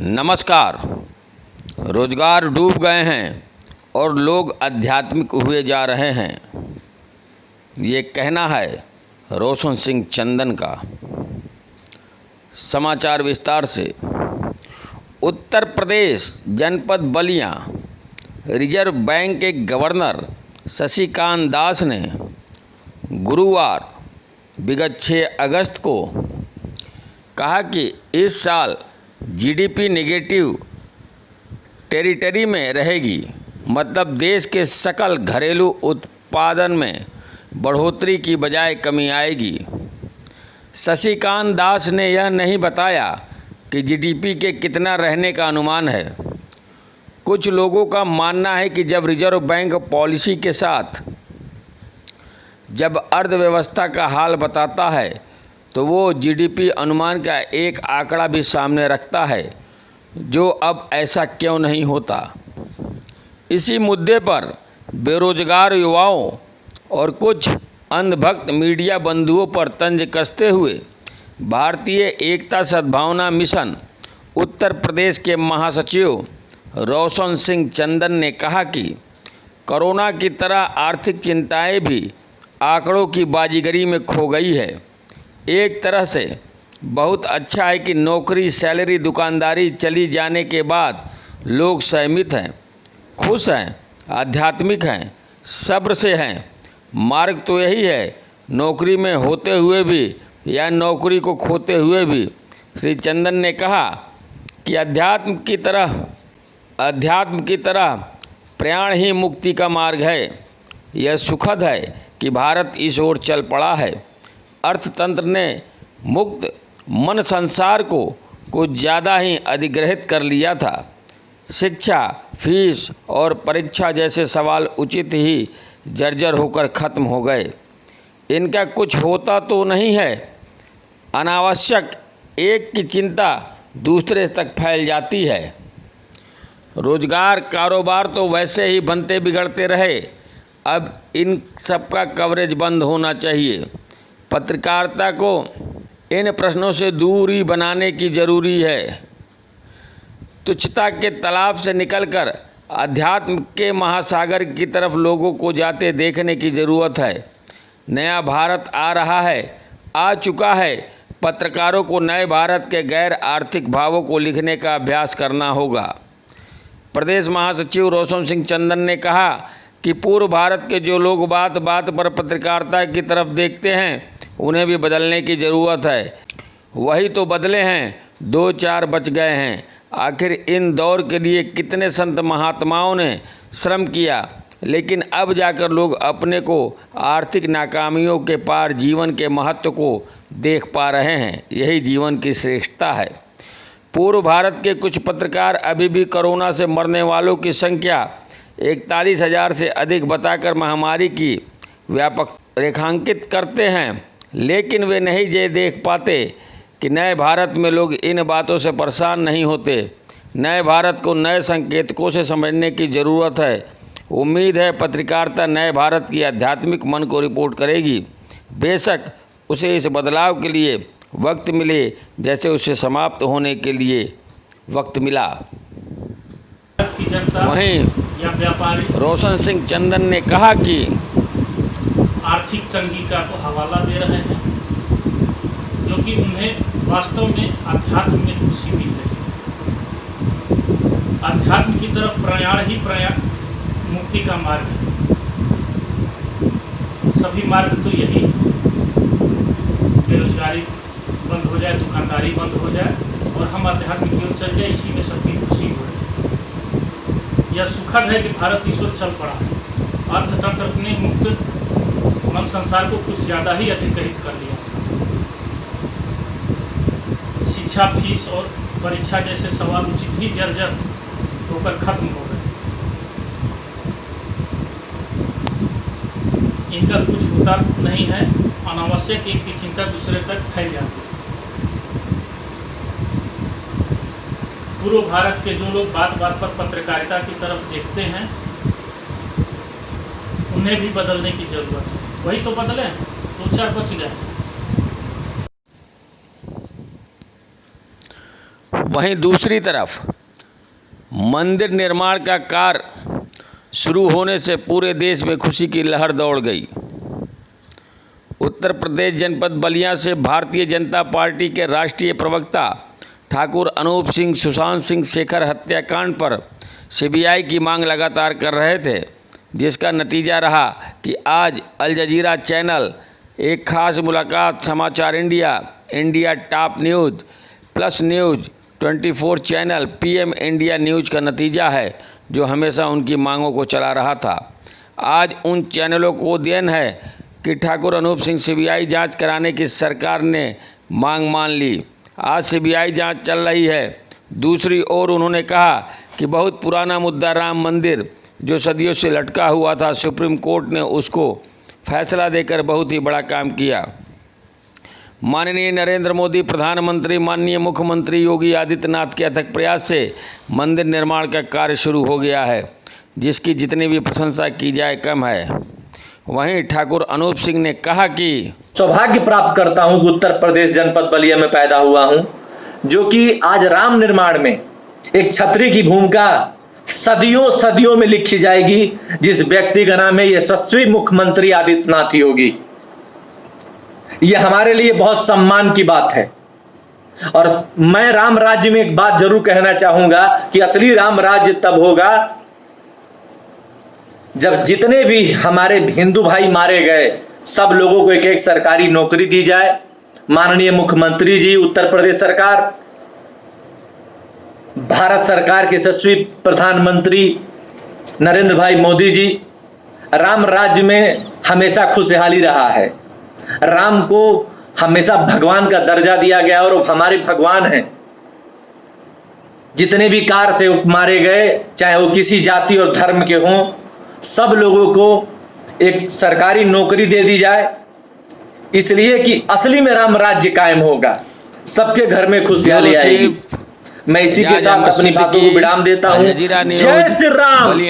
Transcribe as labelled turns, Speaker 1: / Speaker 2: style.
Speaker 1: नमस्कार। रोजगार डूब गए हैं और लोग आध्यात्मिक हुए जा रहे हैं, ये कहना है रोशन सिंह चंदन का। समाचार विस्तार से। उत्तर प्रदेश जनपद बलिया रिजर्व बैंक के गवर्नर शशिकांत दास ने गुरुवार विगत 6 अगस्त को कहा कि इस साल जीडीपी नेगेटिव टेरिटरी में रहेगी, मतलब देश के सकल घरेलू उत्पादन में बढ़ोतरी की बजाय कमी आएगी। शशिकांत दास ने यह नहीं बताया कि जीडीपी के कितना रहने का अनुमान है। कुछ लोगों का मानना है कि जब रिजर्व बैंक पॉलिसी के साथ जब अर्थव्यवस्था का हाल बताता है तो वो जीडीपी अनुमान का एक आंकड़ा भी सामने रखता है, जो अब ऐसा क्यों नहीं होता। इसी मुद्दे पर बेरोजगार युवाओं और कुछ अंधभक्त मीडिया बंधुओं पर तंज कसते हुए भारतीय एकता सद्भावना मिशन उत्तर प्रदेश के महासचिव रोशन सिंह चंदन ने कहा कि कोरोना की तरह आर्थिक चिंताएं भी आंकड़ों की बाजीगरी में खो गई है। एक तरह से बहुत अच्छा है कि नौकरी, सैलरी, दुकानदारी चली जाने के बाद लोग सहमित हैं, खुश हैं, आध्यात्मिक हैं, सब्र से हैं। मार्ग तो यही है, नौकरी में होते हुए भी या नौकरी को खोते हुए भी। श्री चंदन ने कहा कि अध्यात्म की तरह प्रयाण ही मुक्ति का मार्ग है। यह सुखद है कि भारत इस ओर चल पड़ा है। अर्थतंत्र ने मुक्त मन संसार को कुछ ज़्यादा ही अधिग्रहित कर लिया था। शिक्षा, फीस और परीक्षा जैसे सवाल उचित ही जर्जर होकर ख़त्म हो गए। इनका कुछ होता तो नहीं है। अनावश्यक एक की चिंता दूसरे तक फैल जाती है। रोजगार, कारोबार तो वैसे ही बनते बिगड़ते रहे। अब इन सब का कवरेज बंद होना चाहिए। पत्रकारिता को इन प्रश्नों से दूरी बनाने की ज़रूरी है। तुच्छता के तालाब से निकलकर अध्यात्म के महासागर की तरफ लोगों को जाते देखने की ज़रूरत है। नया भारत आ रहा है, आ चुका है। पत्रकारों को नए भारत के गैर आर्थिक भावों को लिखने का अभ्यास करना होगा। प्रदेश महासचिव रोशन सिंह चंदन ने कहा कि पूर्व भारत के जो लोग बात बात पर पत्रकारिता की तरफ देखते हैं, उन्हें भी बदलने की ज़रूरत है। वही तो बदले हैं, 2-4 बच गए हैं। आखिर इन दौर के लिए कितने संत महात्माओं ने श्रम किया, लेकिन अब जाकर लोग अपने को आर्थिक नाकामियों के पार जीवन के महत्व को देख पा रहे हैं। यही जीवन की श्रेष्ठता है। पूर्व भारत के कुछ पत्रकार अभी भी कोरोना से मरने वालों की संख्या 41,000 से अधिक बताकर महामारी की व्यापक रेखांकित करते हैं, लेकिन वे नहीं ये देख पाते कि नए भारत में लोग इन बातों से परेशान नहीं होते। नए भारत को नए संकेतकों से समझने की ज़रूरत है। उम्मीद है पत्रकारिता नए भारत की आध्यात्मिक मन को रिपोर्ट करेगी। बेशक उसे इस बदलाव के लिए वक्त मिले, जैसे उसे समाप्त होने के लिए वक्त मिला। वहीं रोशन सिंह चंदन ने कहा कि
Speaker 2: आर्थिक तंगी का को हवाला दे रहे हैं, जो कि उन्हें वास्तव में अध्यात्म में खुशी मिल रही है। अध्यात्म की तरफ प्रयाण मुक्ति का मार्ग है। सभी मार्ग तो यही है, बेरोजगारी बंद हो जाए, दुकानदारी बंद हो जाए और हम अध्यात्म की ओर चल जाए। इसी में सबकी खुशी हो रही है। यह सुखद है कि भारत इस ओर चल पड़ा है। अर्थतंत्र ने मुक्त मन संसार को कुछ ज़्यादा ही अधिग्रहित कर लिया। शिक्षा, फीस और परीक्षा जैसे सवाल उचित ही जर्जर होकर खत्म हो गए। इनका कुछ होता नहीं है। अनावश्यक एक की चिंता दूसरे तक फैल जाती है। पूर्व भारत के जो लोग बात बात पर पत्रकारिता की तरफ देखते हैं, उन्हें भी बदलने की जरूरत है। वही तो बदले, 2-4 बच गए।
Speaker 1: वहीं दूसरी तरफ मंदिर निर्माण का कार्य शुरू होने से पूरे देश में खुशी की लहर दौड़ गई। उत्तर प्रदेश जनपद बलिया से भारतीय जनता पार्टी के राष्ट्रीय प्रवक्ता ठाकुर अनूप सिंह सुशांत सिंह शेखर हत्याकांड पर सीबीआई की मांग लगातार कर रहे थे, जिसका नतीजा रहा कि आज अल जजीरा चैनल एक खास मुलाकात समाचार India, India top news, plus news 24 channel, PM India news का नतीजा है, जो हमेशा उनकी मांगों को चला रहा था। आज उन चैनलों को देन है कि ठाकुर अनूप सिंह सीबीआई जांच कराने की सरकार ने मांग मान ली। आज सीबीआई जांच चल रही है। दूसरी ओर उन्होंने कहा कि बहुत पुराना मुद्दा राम मंदिर जो सदियों से लटका हुआ था, सुप्रीम कोर्ट ने उसको फैसला देकर बहुत ही बड़ा काम किया। माननीय नरेंद्र मोदी प्रधानमंत्री, माननीय मुख्यमंत्री योगी आदित्यनाथ के अथक प्रयास से मंदिर निर्माण का कार्य शुरू हो गया है, जिसकी जितनी भी प्रशंसा की जाए कम है। वहीं ठाकुर अनूप सिंह ने कहा कि
Speaker 3: सौभाग्य प्राप्त करता हूं कि उत्तर प्रदेश जनपद बलिया में पैदा हुआ हूं, जो कि आज राम निर्माण में एक छतरी की भूमिका सदियों सदियों में लिखी जाएगी, जिस व्यक्ति का नाम है यशस्वी मुख्यमंत्री आदित्यनाथ योगी। यह हमारे लिए बहुत सम्मान की बात है। और मैं राम राज्य में एक बात जरूर कहना चाहूंगा कि असली राम राज्य तब होगा जब जितने भी हमारे हिंदू भाई मारे गए सब लोगों को एक एक सरकारी नौकरी दी जाए। माननीय मुख्यमंत्री जी, उत्तर प्रदेश सरकार, भारत सरकार के यशस्वी प्रधानमंत्री नरेंद्र भाई मोदी जी, राम राज्य में हमेशा खुशहाली रहा है। राम को हमेशा भगवान का दर्जा दिया गया और वो हमारे भगवान हैं। जितने भी कार से मारे गए, चाहे वो किसी जाति और धर्म के हों, सब लोगों को एक सरकारी नौकरी दे दी जाए, इसलिए कि असली में राम राज्य कायम होगा, सबके घर में खुशहाली आएगी। मैं इसी के साथ अपनी बातों को विराम देता हूँ। जय श्री राम।